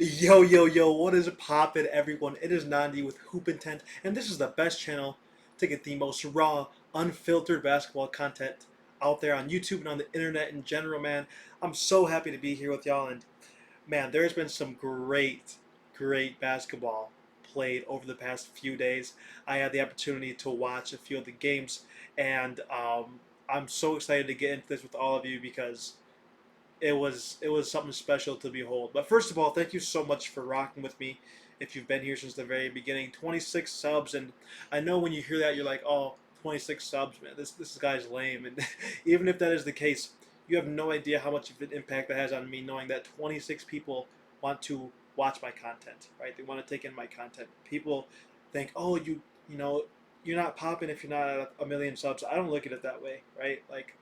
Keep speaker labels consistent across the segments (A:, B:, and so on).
A: Yo, yo, yo, what is poppin', everyone? It is Nandi with Hoop Intent, and this is the best channel to get the most raw, unfiltered basketball content out there on YouTube and on the internet in general, man. I'm so happy to be here with y'all, and man, there's been some great basketball played over the past few days. I had the opportunity to watch a few of the games, and I'm so excited to get into this with all of you because it was something special to behold. But first of all, thank you so much for rocking with me. If you've been here since the very beginning, 26 subs, and I know when you hear that, you're like, oh, 26 subs, man. This guy's lame. And even if that is the case, you have no idea how much of an impact that has on me, knowing that 26 people want to watch my content, right? They want to take in my content. People think, oh, you know, you're not popping if you're not at a million subs. I don't look at it that way, right? Like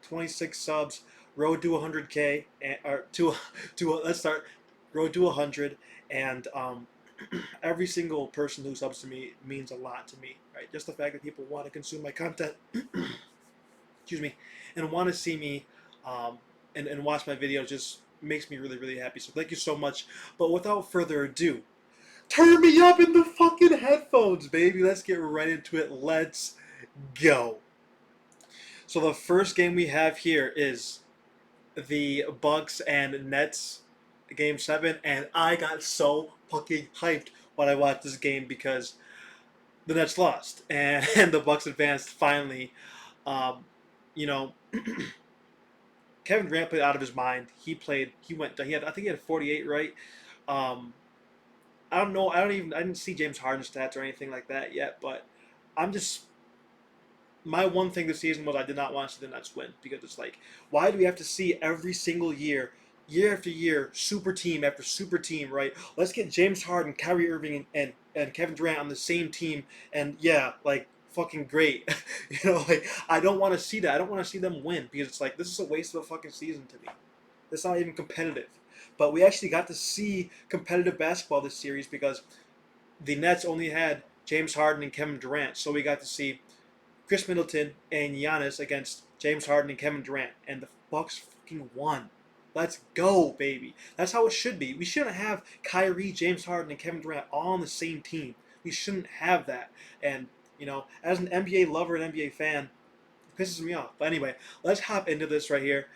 A: 26 subs, road to 100K, and, or to let's start road to 100, and every single person who subs to me means a lot to me, right? Just the fact that people want to consume my content, excuse me, and want to see me and watch my videos just makes me really happy. So thank you so much. But without further ado, turn me up in the fucking headphones, baby. Let's get right into it. Let's go. So the first game we have here is the Bucks and Nets game 7, and I got so fucking hyped when I watched this game because the Nets lost and, and the Bucks advanced finally. Um, you know, Kevin Durant played out of his mind. I think he had 48, right? Um, I don't know. I didn't see James Harden's stats or anything like that yet, but I'm just my one thing this season was I did not want to see the Nets win because it's like, why do we have to see every single year, year after year, super team after super team, right? Let's get James Harden, Kyrie Irving, and Kevin Durant on the same team, and yeah, like fucking great. Like I don't want to see that. I don't want to see them win because it's like this is a waste of a fucking season to me. It's not even competitive. But we actually got to see competitive basketball this series because the Nets only had James Harden and Kevin Durant, so we got to see Chris Middleton and Giannis against James Harden and Kevin Durant, and the Bucks fucking won. Let's go, baby. That's how it should be. We shouldn't have Kyrie, James Harden, and Kevin Durant all on the same team. We shouldn't have that. And as an NBA lover and NBA fan, it pisses me off. But anyway, let's hop into this right here.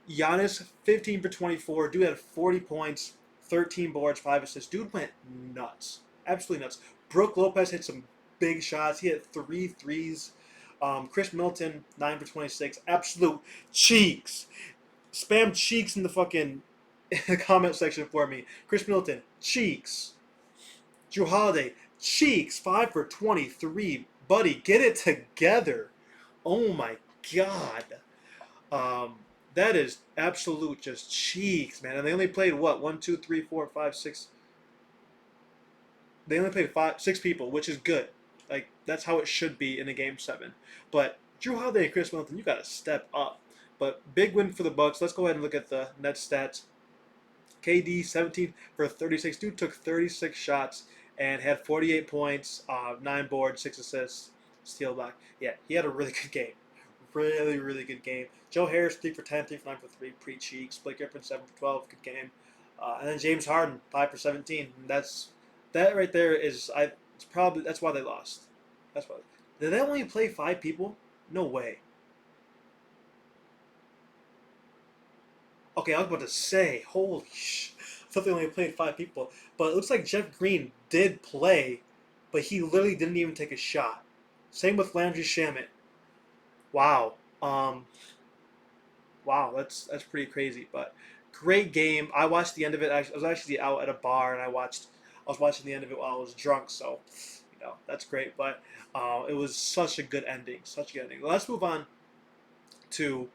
A: Giannis, 15 for 24. Dude had 40 points, 13 boards, 5 assists. Dude went nuts. Absolutely nuts. Brooke Lopez hit some big shots. He had three threes. Chris Middleton, 9 for 26. Absolute cheeks. Spam cheeks in the fucking comment section for me. Chris Middleton, cheeks. Drew Holiday, cheeks. 5 for 23. Buddy, get it together. Oh my god. Um, that is absolute just cheeks, man. And they only played what? 1, 2, 3, 4, 5, 6. They only played 6 people, which is good. Like that's how it should be in a game 7. But Drew Holiday and Chris Middleton, you got to step up. But big win for the Bucks. Let's go ahead and look at the Nets stats. KD 17 for 36. Dude took 36 shots and had 48 points, 9 boards, 6 assists, steal block. Yeah, he had a really good game. Really good game. Joe Harris 3 for 10, 3 for 9 for 3, pre-cheeks. Blake Griffin 7 for 12, good game. And then James Harden 5 for 17. That right there is it's probably that's why they lost. That's why. Did they only play 5 people? No way. Okay, I was about to say, holy sh! I thought they only played 5 people, but it looks like Jeff Green did play, but he literally didn't even take a shot. Same with Landry Shamet. Wow. Wow, that's pretty crazy. But great game. I watched the end of it. I was actually out at a bar and I was watching the end of it while I was drunk. So, that's great. But it was such a good ending. Such a good ending. Let's move on to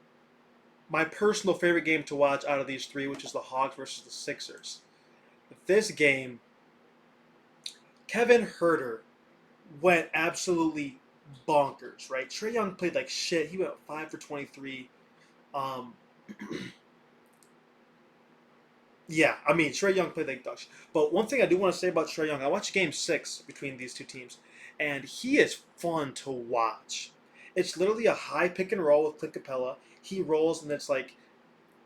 A: my personal favorite game to watch out of these 3, which is the Hawks versus the Sixers. This game, Kevin Herter went absolutely bonkers, right? Trae Young played like shit. He went 5 for 23. Um, yeah, I mean, Trae Young played like dog shit. But one thing I do want to say about Trae Young, I watched Game 6 between these 2 teams, and he is fun to watch. It's literally a high pick and roll with Clint Capella. He rolls, and it's like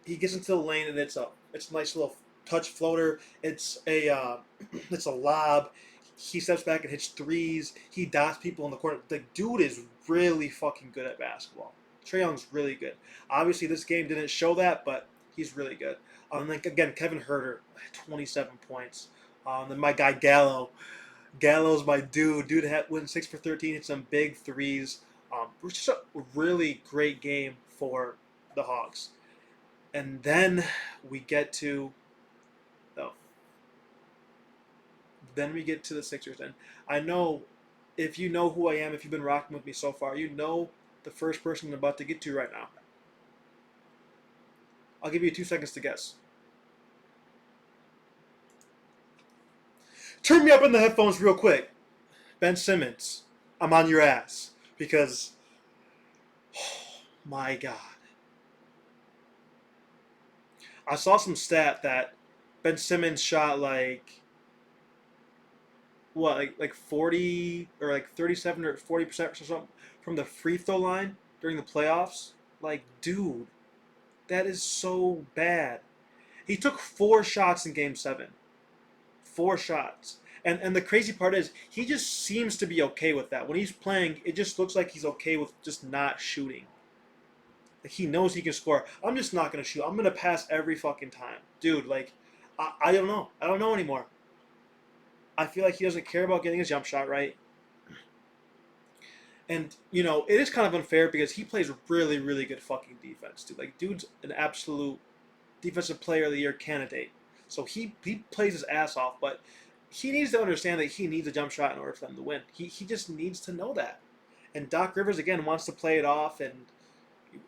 A: he gets into the lane, and it's a nice little touch floater. It's a it's a lob. He steps back and hits threes. He dots people in the corner. The dude is really fucking good at basketball. Trae Young's really good. Obviously, this game didn't show that, but he's really good. Like again, Kevin Herter, 27 points. Then my guy Gallo's my dude. Dude went 6 for 13, hit some big threes. Which is a really great game for the Hawks. And then we get to oh, then we get to the Sixers. And I know if you know who I am, if you've been rocking with me so far, you know the first person I'm about to get to right now. I'll give you 2 seconds to guess. Turn me up in the headphones real quick. Ben Simmons, I'm on your ass. Because, oh my God. I saw some stat that Ben Simmons shot like 40 or like 37 or 40% or something from the free throw line during the playoffs. Like, dude, that is so bad. He took 4 shots in Game 7. 4 shots. And the crazy part is, he just seems to be okay with that. When he's playing, it just looks like he's okay with just not shooting. Like, he knows he can score. I'm just not going to shoot. I'm going to pass every fucking time. Dude, like, I don't know. I don't know anymore. I feel like he doesn't care about getting his jump shot right. And, it is kind of unfair because he plays really, really good fucking defense, dude. Like, dude's an absolute defensive player of the year candidate. So he plays his ass off, but he needs to understand that he needs a jump shot in order for them to win. He just needs to know that. And Doc Rivers, again, wants to play it off, and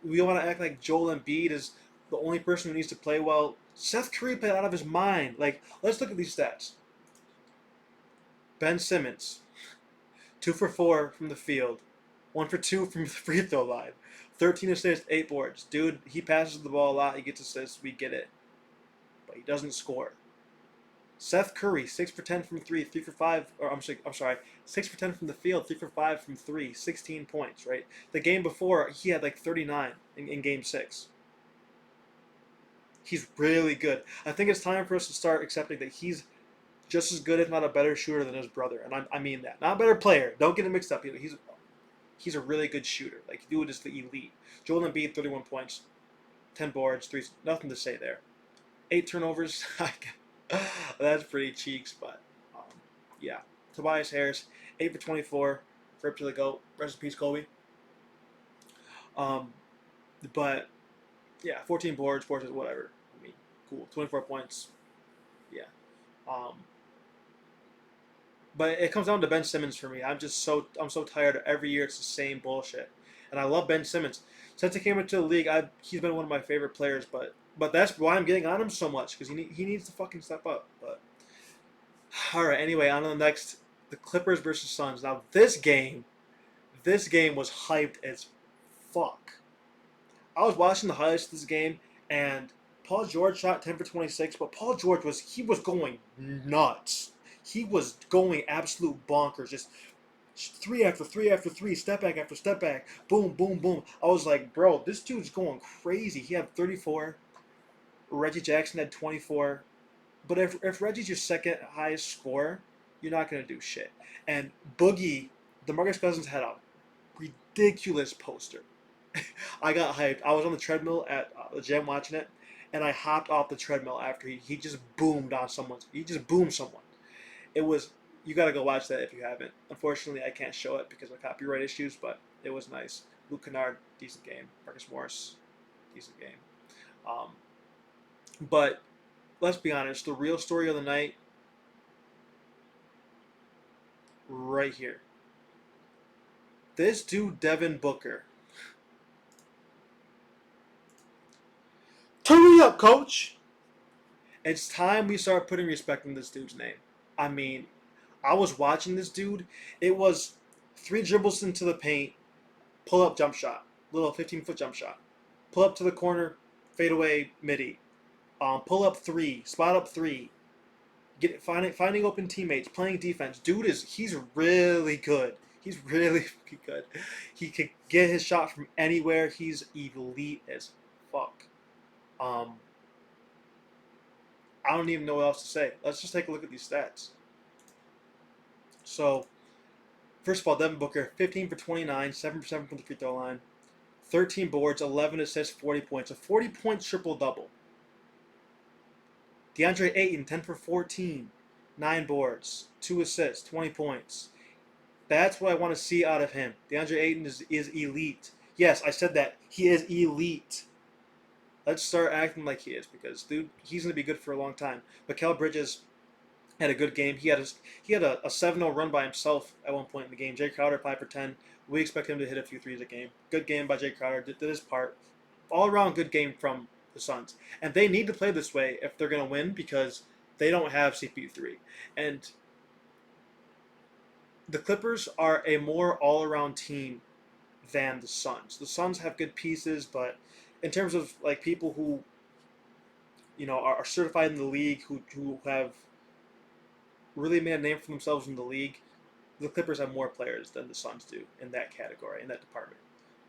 A: we want to act like Joel Embiid is the only person who needs to play well. Seth Curry played out of his mind. Like, let's look at these stats. Ben Simmons, 2 for 4 from the field, 1 for 2 from the free throw line, 13 assists, 8 boards. Dude, he passes the ball a lot. He gets assists. We get it. But he doesn't score. Seth Curry, 6 for 10 from 3, 3 for 5, or I'm sorry, 6 for 10 from the field, 3 for 5 from 3, 16 points, right? The game before, he had like 39 in Game 6. He's really good. I think it's time for us to start accepting that he's just as good, if not a better shooter than his brother. And I mean that. Not a better player. Don't get him mixed up. He's a really good shooter. Like, dude is the elite. Joel Embiid, 31 points, 10 boards, 3, nothing to say there. 8 turnovers. That's pretty cheeks, but yeah. Tobias Harris, 8 for 24, rip to the GOAT. Rest in peace, Kobe. But yeah, 14 boards, whatever. I mean, cool. 24 points. Yeah. But it comes down to Ben Simmons for me. I'm so tired of every year it's the same bullshit. And I love Ben Simmons. Since he came into the league, he's been one of my favorite players. But that's why I'm getting on him so much, because he needs to fucking step up. But all right. Anyway, on to the next, the Clippers versus Suns. Now this game was hyped as fuck. I was watching the highlights of this game, and Paul George shot 10 for 26, but Paul George was going nuts. He was going absolute bonkers, just 3 after 3 after 3, step back after step back, boom, boom, boom. I was like, bro, this dude's going crazy. He had 34. Reggie Jackson had 24. But if Reggie's your second highest scorer, you're not going to do shit. And Boogie, DeMarcus Cousins had a ridiculous poster. I got hyped. I was on the treadmill at the gym watching it, and I hopped off the treadmill after he just boomed on someone. He just boomed someone. It was, you got to go watch that if you haven't. Unfortunately, I can't show it because of copyright issues, but it was nice. Luke Kennard, decent game. Marcus Morris, decent game. But let's be honest, the real story of the night, right here. This dude, Devin Booker. Turn me up, coach! It's time we start putting respect in this dude's name. I mean, I was watching this dude. It was 3 dribbles into the paint, pull up jump shot, little 15-foot jump shot, pull up to the corner, fade away midi, pull up 3, spot up 3, finding open teammates, playing defense. Dude he's really good. He's really good. He could get his shot from anywhere. He's elite as fuck. I don't even know what else to say. Let's just take a look at these stats. So, first of all, Devin Booker, 15 for 29, 7 for 7 from the free throw line, 13 boards, 11 assists, 40 points. A 40-point triple-double. DeAndre Ayton, 10 for 14, 9 boards, 2 assists, 20 points. That's what I want to see out of him. DeAndre Ayton is elite. Yes, I said that. He is elite. Let's start acting like he is because, dude, he's going to be good for a long time. Mikal Bridges had a good game. He had a 7-0 run by himself at one point in the game. Jay Crowder, 5 for 10. We expect him to hit a few threes a game. Good game by Jay Crowder. Did his part. All around good game from the Suns. And they need to play this way if they're going to win because they don't have CP3. And the Clippers are a more all-around team than the Suns. The Suns have good pieces, but in terms of like people who are certified in the league, who have really made a name for themselves in the league, the Clippers have more players than the Suns do in that category, in that department.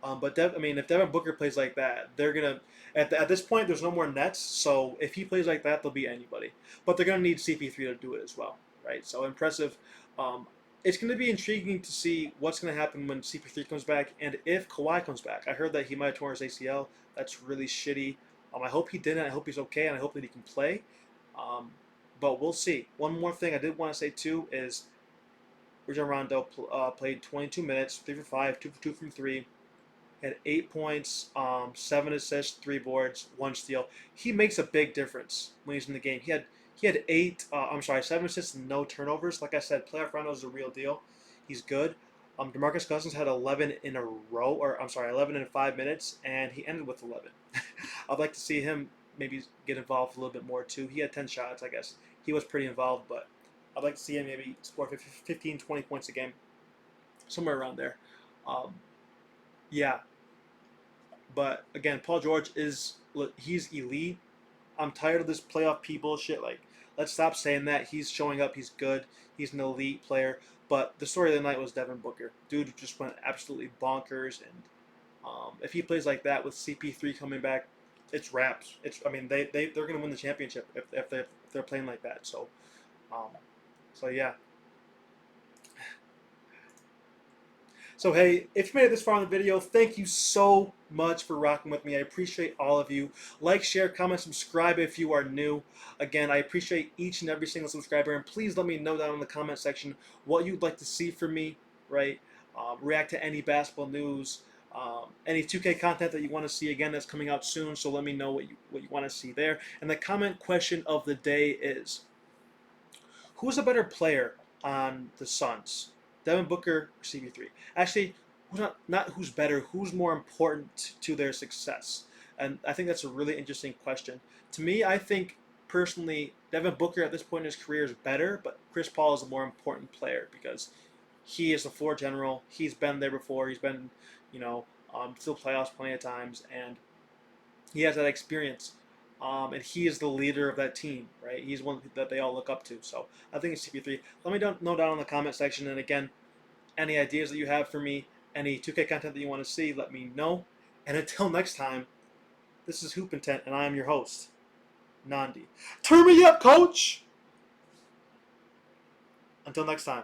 A: But if Devin Booker plays like that, they're gonna at this point there's no more Nets, so if he plays like that, they'll beat anybody. But they're gonna need CP3 to do it as well, right? So impressive. Um, it's going to be intriguing to see what's going to happen when CP3 comes back and if Kawhi comes back. I heard that he might have torn his ACL. That's really shitty. I hope he didn't. I hope he's okay, and I hope that he can play. Um, but we'll see. One more thing I did want to say too is Rajon Rondo played 22 minutes, 3 for 5, 2 for 2 from 3. Had 8 points, 7 assists, 3 boards, 1 steal. He makes a big difference when he's in the game. He had 7 assists and no turnovers. Like I said, playoff Rondo is a real deal. He's good. DeMarcus Cousins had 11 in a row, 11 in 5 minutes, and he ended with 11. I'd like to see him maybe get involved a little bit more too. He had 10 shots, I guess. He was pretty involved, but I'd like to see him maybe score 15, 20 points a game, somewhere around there. Um, yeah, but again, Paul George he's elite. I'm tired of this playoff P bullshit. Like, let's stop saying that. He's showing up. He's good. He's an elite player. But the story of the night was Devin Booker. Dude just went absolutely bonkers. And if he plays like that with CP3 coming back, it's wraps. They're gonna win the championship if they're playing like that. Um, so yeah. So hey, if you made it this far in the video, thank you so much for rocking with me. I appreciate all of you. Like, share, comment, subscribe if you are new. Again, I appreciate each and every single subscriber, and please let me know down in the comment section what you'd like to see from me, right? React to any basketball news, any 2K content that you want to see. Again, that's coming out soon, so let me know what you want to see there. And the comment question of the day is, who's a better player on the Suns? Devin Booker or CP3? Actually, not who's better, who's more important to their success? And I think that's a really interesting question. To me, I think personally, Devin Booker at this point in his career is better, but Chris Paul is a more important player because he is the floor general. He's been there before. He's been, to the playoffs plenty of times, and he has that experience. And he is the leader of that team, right? He's one that they all look up to. So I think it's CP3. Let me know down in the comment section. And again, any ideas that you have for me, any 2K content that you want to see, let me know. And until next time, this is Hoop Intent, and I am your host, Nandi. Turn me up, coach! Until next time.